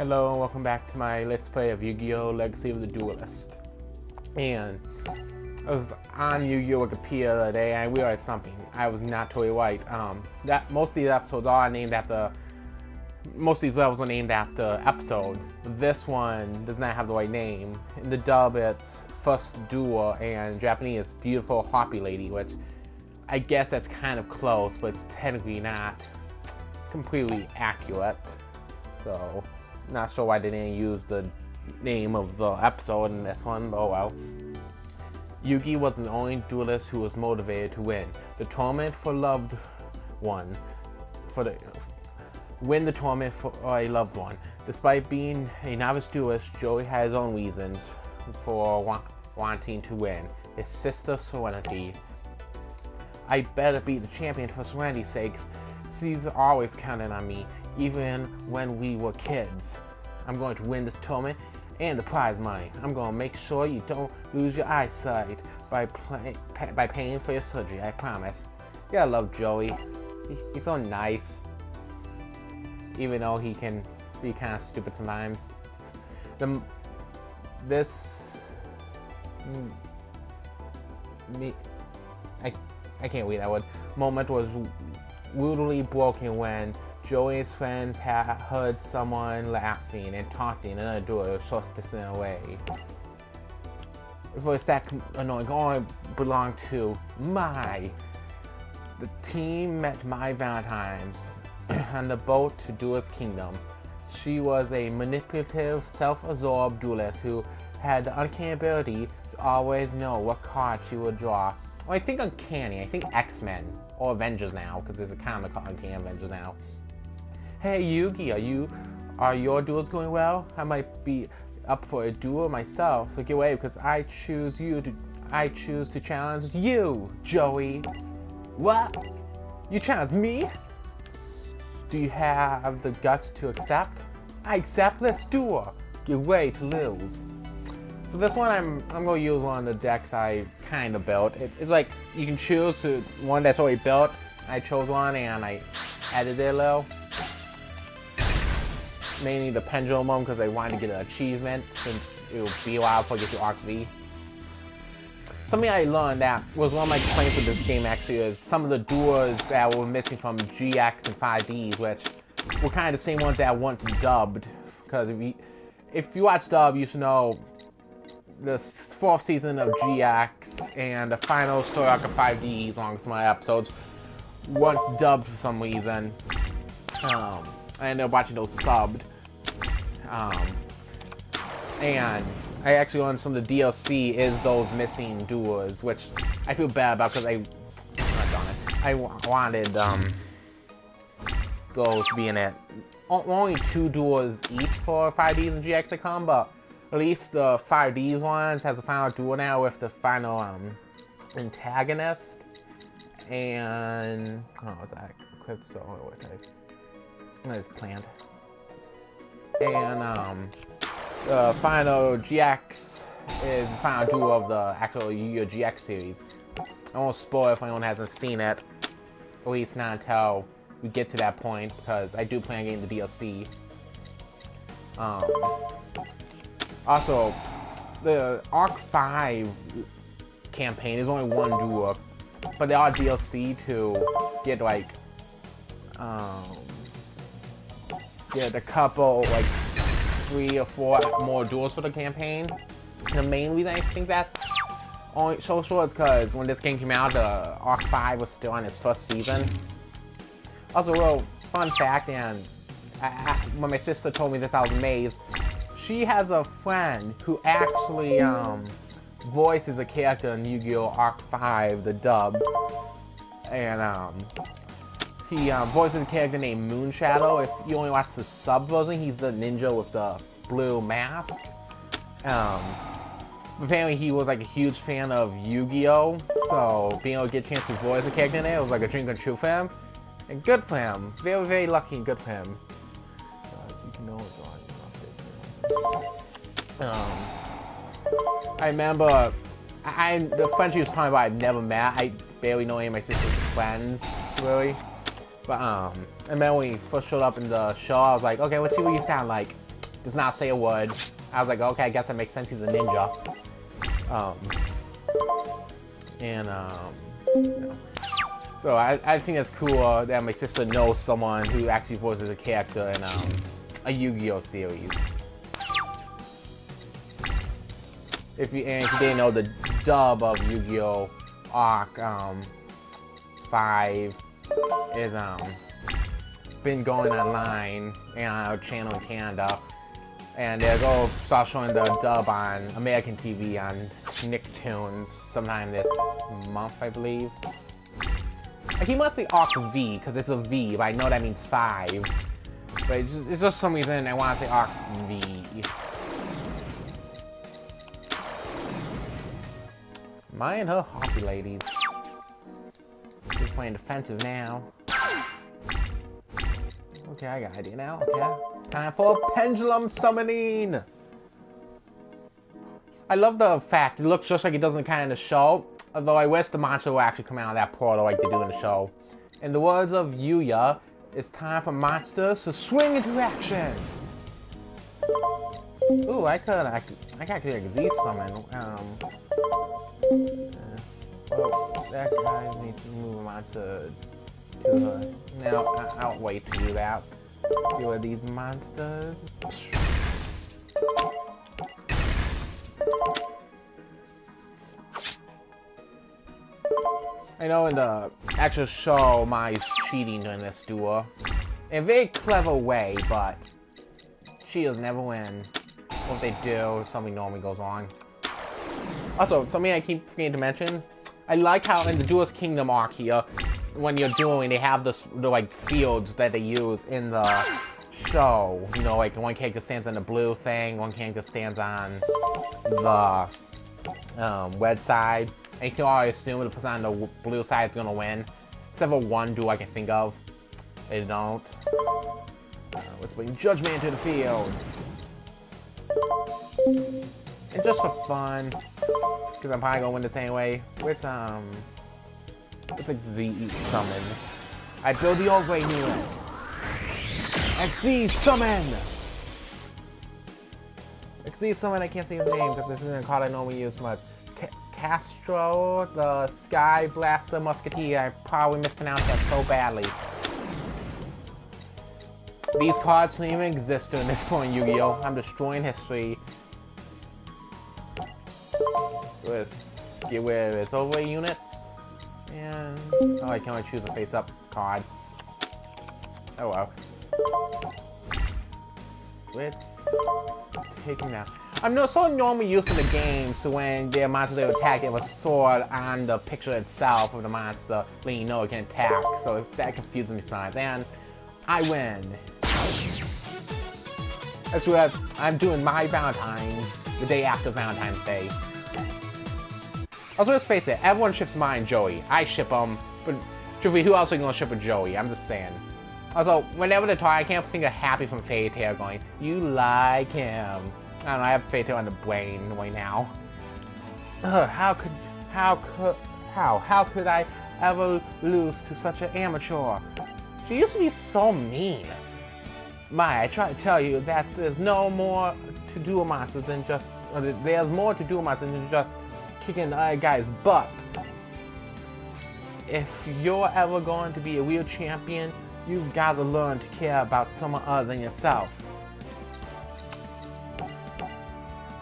Hello and welcome back to my Let's Play of Yu-Gi-Oh! Legacy of the Duelist. And I was on Yu-Gi-Oh! Wikipedia the other day and I realized something. I was not totally right. Most of these episodes are named after... Most of these levels are named after episodes. But this one does not have the right name. In the dub it's First Duel and in Japanese it's Beautiful Harpie Lady, which I guess that's kind of close, but it's technically not completely accurate. So... not sure why they didn't use the name of the episode in this one, but oh well. Yugi was the only duelist who was motivated to win the tournament for loved one. Win the tournament for a loved one. Despite being a novice duelist, Joey had his own reasons for wanting to win. His sister Serenity. I better beat the champion for Serenity's sakes. Caesar always counted on me, even when we were kids. I'm going to win this tournament and the prize money. I'm going to make sure you don't lose your eyesight by paying for your surgery, I promise. Yeah, I love Joey. He's so nice. Even though he can be kind of stupid sometimes. I can't read that word. Moment was rudely broken when Joey's friends had heard someone laughing and taunting another duel a short distance away. It was that annoying. Oh, belonged to the team met Mai Valentine's on the boat to Duelist Kingdom. She was a manipulative, self-absorbed duelist who had the uncanny ability to always know what card she would draw. Well, I think uncanny. I think X-Men or Avengers now, because there's a comic called Uncanny Avengers now. Hey Yugi, are your duels going well? I might be up for a duel myself, so get away because I choose to challenge you, Joey. What? You challenge me? Do you have the guts to accept? I accept. Let's duel. Get ready to lose. For this one, I'm gonna use one of the decks I kind of built. It's like you can choose one that's already built. I chose one and I edited it a little. Mainly the pendulum one because I wanted to get an achievement since it would be a while before I get to Arc V. Something I learned that was one of my complaints with this game actually is some of the duels that were missing from GX and 5Ds, which were kind of the same ones that I wanted dubbed. Because if you watch dub, you should know the 4th season of GX and the final story arc of 5Ds, along with some other episodes, weren't dubbed for some reason. I ended up watching those subbed. And I actually learned from the DLC is those missing duels, which I feel bad about because I wanted those to be in it. Only 2 duels each for 5Ds and GX that come, but at least the 5Ds ones has a final duel now with the final antagonist. And oh, what's that? It's planned. And the final GX is the final duel of the actual Yu-Gi-Oh! GX series. I won't spoil if anyone hasn't seen it, at least not until we get to that point, because I do plan on getting the DLC. Also, the Arc 5 campaign is only 1 duel, but there are DLC to get like get a couple, like 3 or 4 more duels for the campaign. The main reason I think that's only so short is because when this game came out, the Arc 5 was still on its 1st season. Also, a little fun fact, and when my sister told me this, I was amazed. She has a friend who actually voices a character in Yu-Gi-Oh! Arc 5, the dub. And he voices a character named Moonshadow. If you only watch the sub version, he's the ninja with the blue mask. Apparently he was like a huge fan of Yu-Gi-Oh! So being able to get a chance to voice a character in it was like a dream come true for him. And good for him. Very, very lucky and good for him. I remember the friend she was talking about I've never met. I barely know any of my sister's friends, really. But I remember when he first showed up in the show, I was like, okay, let's see what you sound like. does not say a word. I was like, okay, I guess that makes sense. He's a ninja. You know. So I think it's cool that my sister knows someone who actually voices a character in a Yu-Gi-Oh series. If you didn't know, the dub of Yu-Gi-Oh! Arc 5 is been going online and on our channel in Canada, and they'll go start showing the dub on American TV on Nicktoons sometime this month, I believe. He must be Arc V because it's a V, but I know that means 5. But it's just for some reason I want to say Arc V. My and her Harpie ladies. She's playing defensive now. Okay, I got an idea now. Okay. Time for pendulum summoning! I love the fact it looks just like it does in kind of the show, although I wish the monster would actually come out of that portal like they do in the show. In the words of Yuya, it's time for monsters to swing into action! Ooh, I could actually like Z summon. Well, that guy needs to move him on to her. Now, I'll wait to do that. See what these monsters. I know in the actual show, Mai's cheating during this duel. In a very clever way, but cheaters never win. What they do, something normally goes on. Also, something I keep forgetting to mention, I like how in the Duelist Kingdom arc here, when you're dueling, they have the like fields that they use in the show. You know, like one character stands on the blue thing, one character stands on the red side. And you can always assume that the person on the blue side is gonna win. Except for one duel I can think of. They don't. Let's bring Judgment into the field. And just for fun, because I'm probably gonna win this anyway, let's like Z summon. I build the old way unit. XZ summon! XZ summon, I can't say his name because this isn't a card I normally use much. Castro, the Sky Blaster Musketeer. I probably mispronounced that so badly. These cards don't even exist during this point, Yu-Gi-Oh! I'm destroying history. Let's get rid of his overlay units. And oh, I can only choose a face-up card. Oh well. Let's take him down. I'm so normally used to the games to when their monsters they attack, they have a sword on the picture itself of the monster, letting you know it can attack. So that confuses me sometimes, and I win. As well as I'm doing my Valentine's the day after Valentine's Day. Also, let's face it, everyone ships Mai and Joey. I ship them, but truthfully, who else are you gonna ship with Joey? I'm just saying. Also, whenever they talk, I can't think of Happy from Fairy Tail going, "You like him." I don't know, I have Fairy Tail on the brain right now. How could I ever lose to such an amateur? She used to be so mean. Mai, I try to tell you that there's no more to Duel Monsters than just, there's more to Duel Monsters than just kicking the other guy's butt. If you're ever going to be a real champion, you've got to learn to care about someone other than yourself.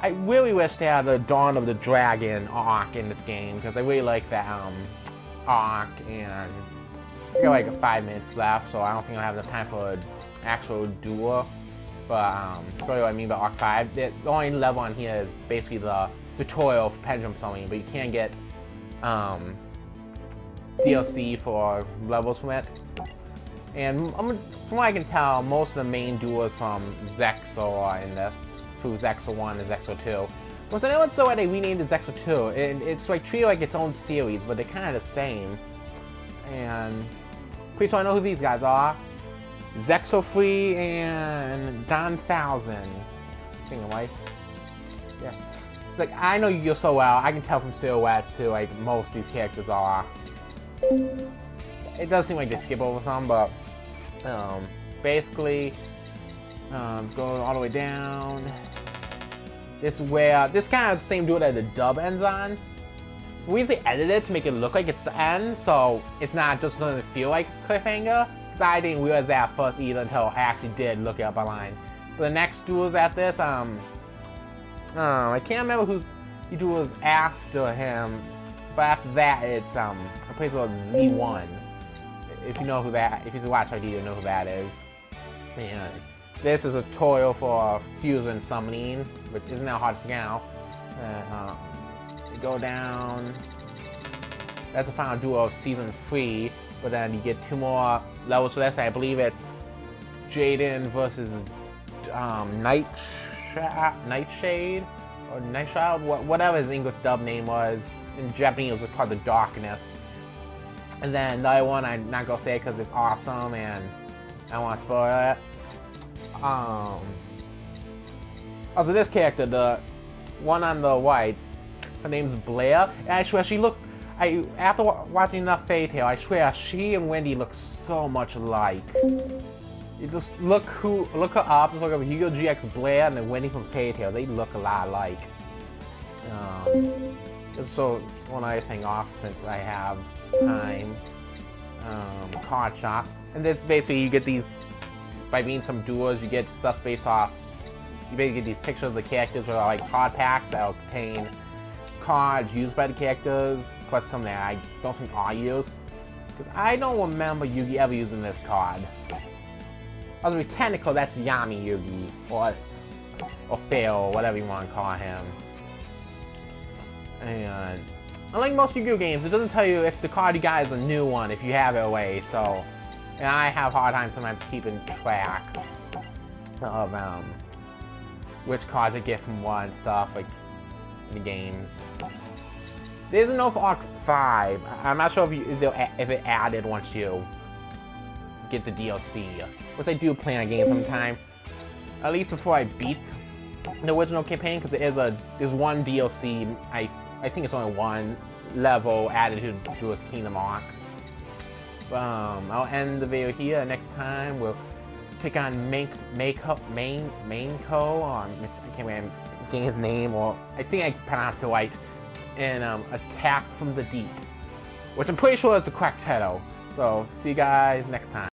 I really wish they had the Dawn of the Dragon arc in this game, because I really like that arc, and I got like 5 minutes left, so I don't think I'll have the time for an actual duel. But show you what I mean by arc 5. The only level on here is basically the tutorial for pendulum summoning, but you can get DLC for levels from it. And from what I can tell, most of the main duels from Zexo are in this. Through Zexo 1 and Zexo 2. Well, so now it's so why they renamed it Zexo 2. And it's like treated like its own series, but they're kind of the same. And pretty sure I know who these guys are. Zexo 3 and Don 1000. Thing of life. Yeah. It's like, I know you so well, I can tell from silhouettes too, like most of these characters are. It does seem like they skip over some, but basically Go all the way down. This is where, this kind of the same duel that the dub ends on. We usually edit it to make it look like it's the end, so it's not just doesn't feel like a cliffhanger. Because I didn't realize that at first either until I actually did look it up online. But the next duels at this, I can't remember who's he duels after him. But after that, it's a place called Z1. If you know who that, if you watch ID, you'll know who that is. And this is a tutorial for fusion summoning, which isn't that hard to figure out. You go down. That's the final duel of season 3, but then you get 2 more levels for this. I believe it's Jaden versus Nightshade or Nightshade, whatever his English dub name was. In Japanese, it was called the Darkness. And then the other one, I'm not gonna say it because it's awesome and I don't want to spoil it. Also, this character, the one on the right, her name's Blair. And I swear she looked. After watching enough Fairy Tail, I swear she and Wendy look so much alike. You just look her up. Just look up Hugo GX Blair and then Wendy from Fairy Tail. They look a lot alike. So one other thing off since I have time. Card shop, and this basically you get these by being some duels. You get stuff based off. You basically get these pictures of the characters, or like card packs that will contain cards used by the characters, plus some that I don't think are used. Because I don't remember Yugi ever using this card. I was to be technical, that's Yami Yugi, or Phil, or whatever you want to call him. And unlike most Yu-Gi-Oh games, it doesn't tell you if the card you got is a new one, if you have it away, so... And I have a hard time sometimes keeping track of which cards I get from what and stuff, like, in the games. There's no for Arc 5. I'm not sure if it added once you get the DLC, which I do plan on getting sometime. At least before I beat the original campaign, because there's one DLC, I think it's only one level added to Duelist Kingdom Arc. I'll end the video here. Next time we'll take on Mainko, or I can't remember getting his name, or I think I pronounced it right, in Attack from the Deep, which I'm pretty sure is the correct title. So see you guys next time.